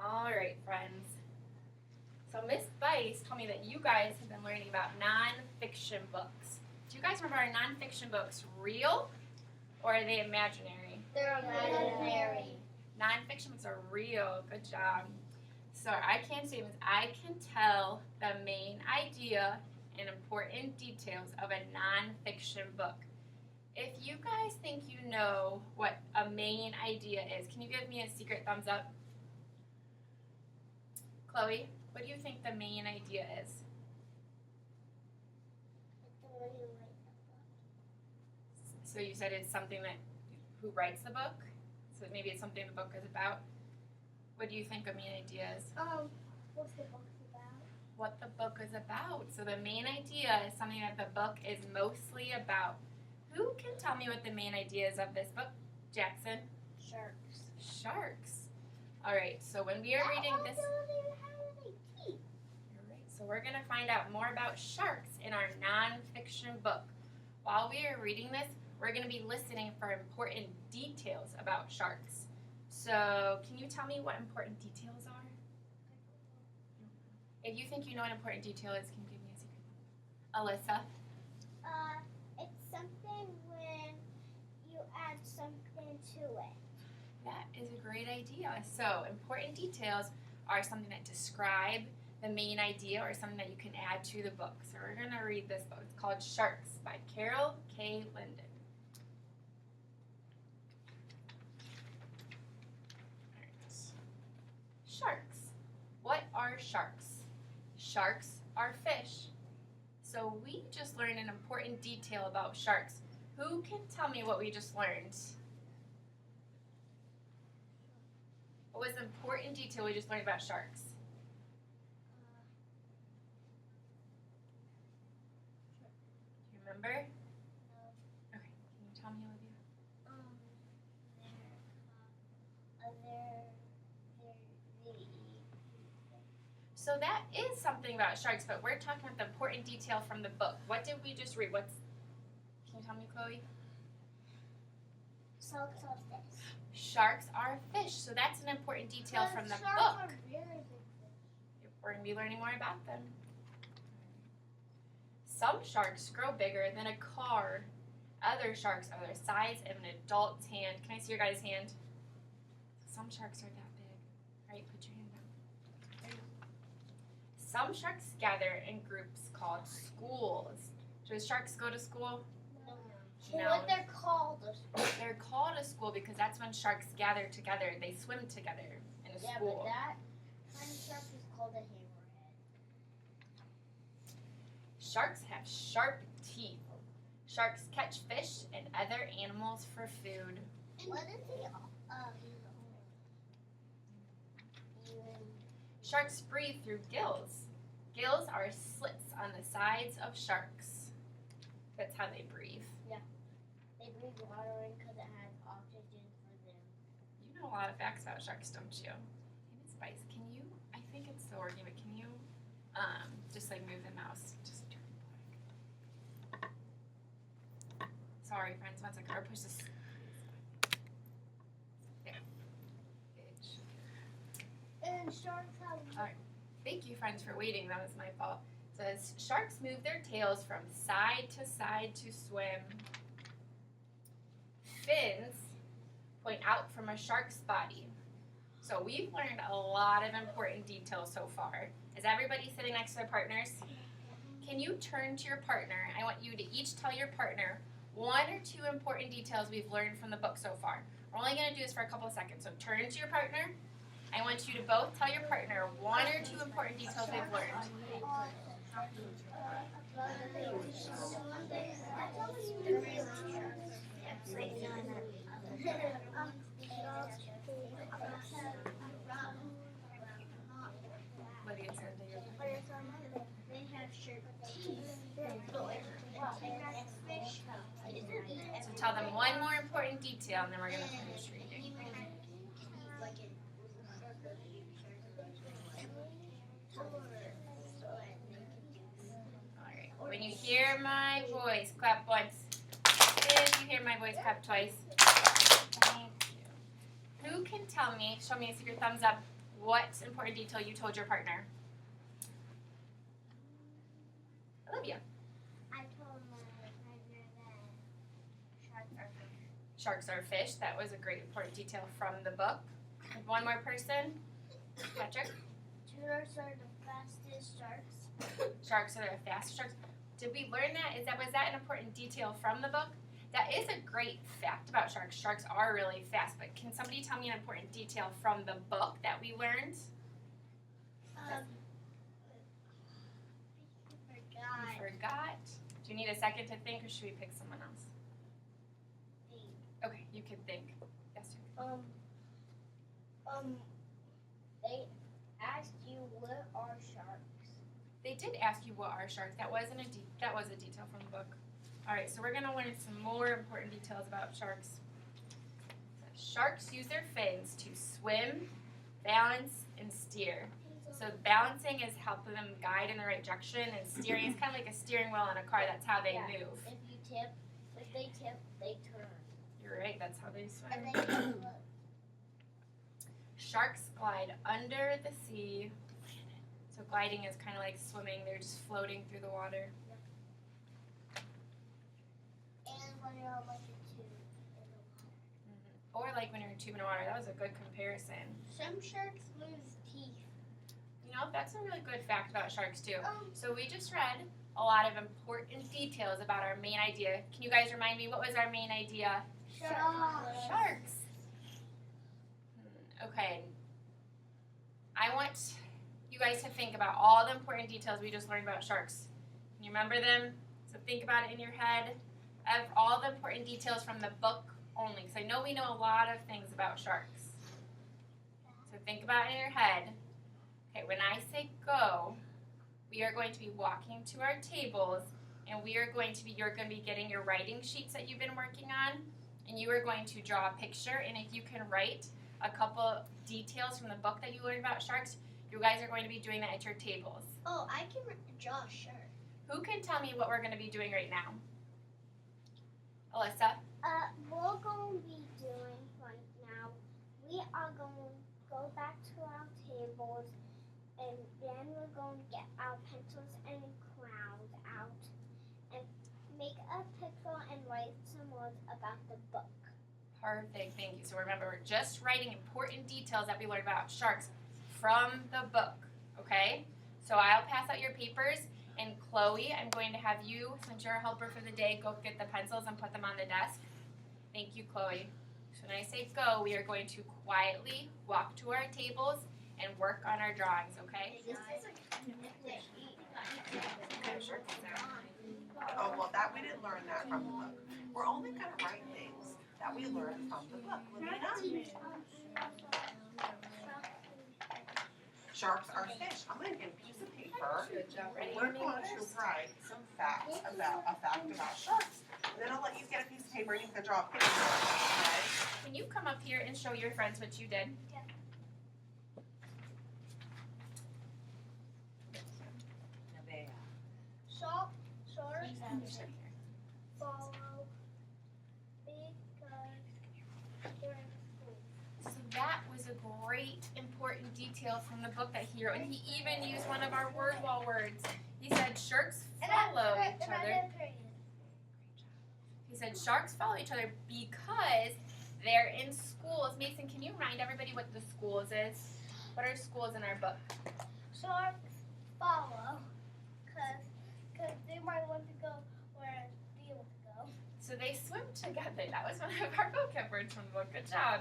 All right, friends. So Miss Bice told me that you guys have been learning about nonfiction books. Do you guys remember our nonfiction books real or are they imaginary? They're imaginary. Nonfiction books are real. Good job. So I can say I can tell the main idea and important details of a nonfiction book. If you guys think you know what a main idea is, can you give me a secret thumbs up? Chloe, what do you think the main idea is? So you said it's something that who writes the book? So maybe it's something the book is about. What do you think a main idea is? What's the book about? What the book is about. So the main idea is something that the book is mostly about. Who can tell me what the main idea is of this book? Jackson? Sharks. Sharks. All right, so when we are reading this... You're right. So we're going to find out more about sharks in our nonfiction book. While we are reading this, we're going to be listening for important details about sharks. So can you tell me what important details are? If you think you know what important detail is, can you give me a secret? Alyssa? It's something when you add something to it. That is a great idea. So important details are something that describe the main idea or something that you can add to the book. So we're going to read this book. It's called Sharks by Carol K. Linden. Sharks. What are sharks? Sharks are fish. So we just learned an important detail about sharks. Who can tell me what we just learned? What was the important detail we just learned about sharks? Do you remember? No. Okay, can you tell me, Olivia? So that is something about sharks, but we're talking about the important detail from the book. What did we just read? Can you tell me, Chloe? Sharks are fish. Sharks are fish. So that's an important detail from the Sharks book. are very big fish. We're going to be learning more about them. Some sharks grow bigger than a car. Other sharks are the size of an adult's hand. Can I see your guys' hand? Some sharks are that big. All right, put your hand down. There you go. Some sharks gather in groups called schools. Do sharks go to school? No. What they're called? They're called a school because that's when sharks gather together. They swim together in a school. But that kind of shark is called a hammerhead. Sharks have sharp teeth. Sharks catch fish and other animals for food. What is the Sharks breathe through gills. Gills are slits on the sides of sharks. That's how they breathe. They breathe water in because it has oxygen for them. You know a lot of facts about sharks, don't you? Hey, Miss Spice, can you, I think it's still working, but can you just like move the mouse? Just turn black. Sorry, friends, 1 second. Or push this. There. And sharks have... Thank you, friends, for waiting. That was my fault. It says, sharks move their tails from side to swim. Fins point out from a shark's body. So we've learned a lot of important details so far. Is everybody sitting next to their partners? Can you turn to your partner? I want you to each tell your partner 1 or 2 important details we've learned from the book so far. We're only going to do this for a couple of seconds. So turn to your partner. I want you to both tell your partner 1 or 2 important details we've learned. They have sharp teeth. So tell them 1 more important detail and then we're going to finish reading. Alright, when you hear my voice, clap once. If you hear my voice, clap twice. Thank you. Who can tell me, show me a secret thumbs up, what important detail you told your partner? Olivia. I told my partner that sharks are fish. Sharks are fish. That was a great important detail from the book. One more person. Patrick. Sharks are the fastest sharks. Sharks are the fastest sharks. Did we learn that? Was that an important detail from the book? That is a great fact about sharks. Sharks are really fast, but can somebody tell me an important detail from the book that we learned? I You forgot. Do you need a second to think, or should we pick someone else? Okay, you can think. Yes, sir. They asked you what are sharks. They did ask you what are sharks. That was a detail from the book. All right, so we're gonna learn some more important details about sharks. Sharks use their fins to swim, balance, and steer. So balancing is helping them guide in the right direction, and steering is kind of like a steering wheel in a car. That's how they move. If they tip, they turn. You're right. That's how they And swim. then Sharks glide under the sea. So gliding is kind of like swimming. They're just floating through the water. and when you're on like a tube in the water. Or like when you're in a tube in water. That was a good comparison. Some sharks lose teeth. You know, that's a really good fact about sharks too. So we just read a lot of important details about our main idea. Can you guys remind me, what was our main idea? Sharks. Okay. I want you guys to think about all the important details we just learned about sharks. Can you remember them? So think about it in your head of all the important details from the book only, because I know we know a lot of things about sharks. So think about it in your head. Okay, when I say go, we are going to be walking to our tables, and you're going to be getting your writing sheets that you've been working on, and you are going to draw a picture, and if you can write a couple details from the book that you learned about sharks, you guys are going to be doing that at your tables. Oh, I can draw a shark. Who can tell me what we're going to be doing right now? Alyssa? We're going to be doing right now. We are going to go back to our tables, and then we're going to get our pencils and crayons out and make a picture and write some words about the book. Perfect, thank you. So remember, we're just writing important details that we learned about sharks from the book, okay? So I'll pass out your papers, and Chloe, I'm going to have you, since you're a helper for the day, go get the pencils and put them on the desk. Thank you, Chloe. So when I say go, we are going to quietly walk to our tables and work on our drawings, okay? Oh, well, we didn't learn that from the book. We're only going to write things that we learned from the book. Lavina? Sharks are fish. I'm going to get a piece of paper, and we're going to write some facts about sharks. And then I'll let you get a piece of paper and you can draw a picture. Okay? Can you come up here and show your friends what you did? Sharks Sit here. follow because they're in school. So that was a great important detail from the book that he wrote, and he even used one of our word wall words. He said sharks follow each other. He said sharks follow each other because they're in schools. Mason, can you remind everybody what the schools is? What are schools in our book? Sharks follow because they might want to go where they want to go. So they swim together. That was one of our vocab words from the book. Good job.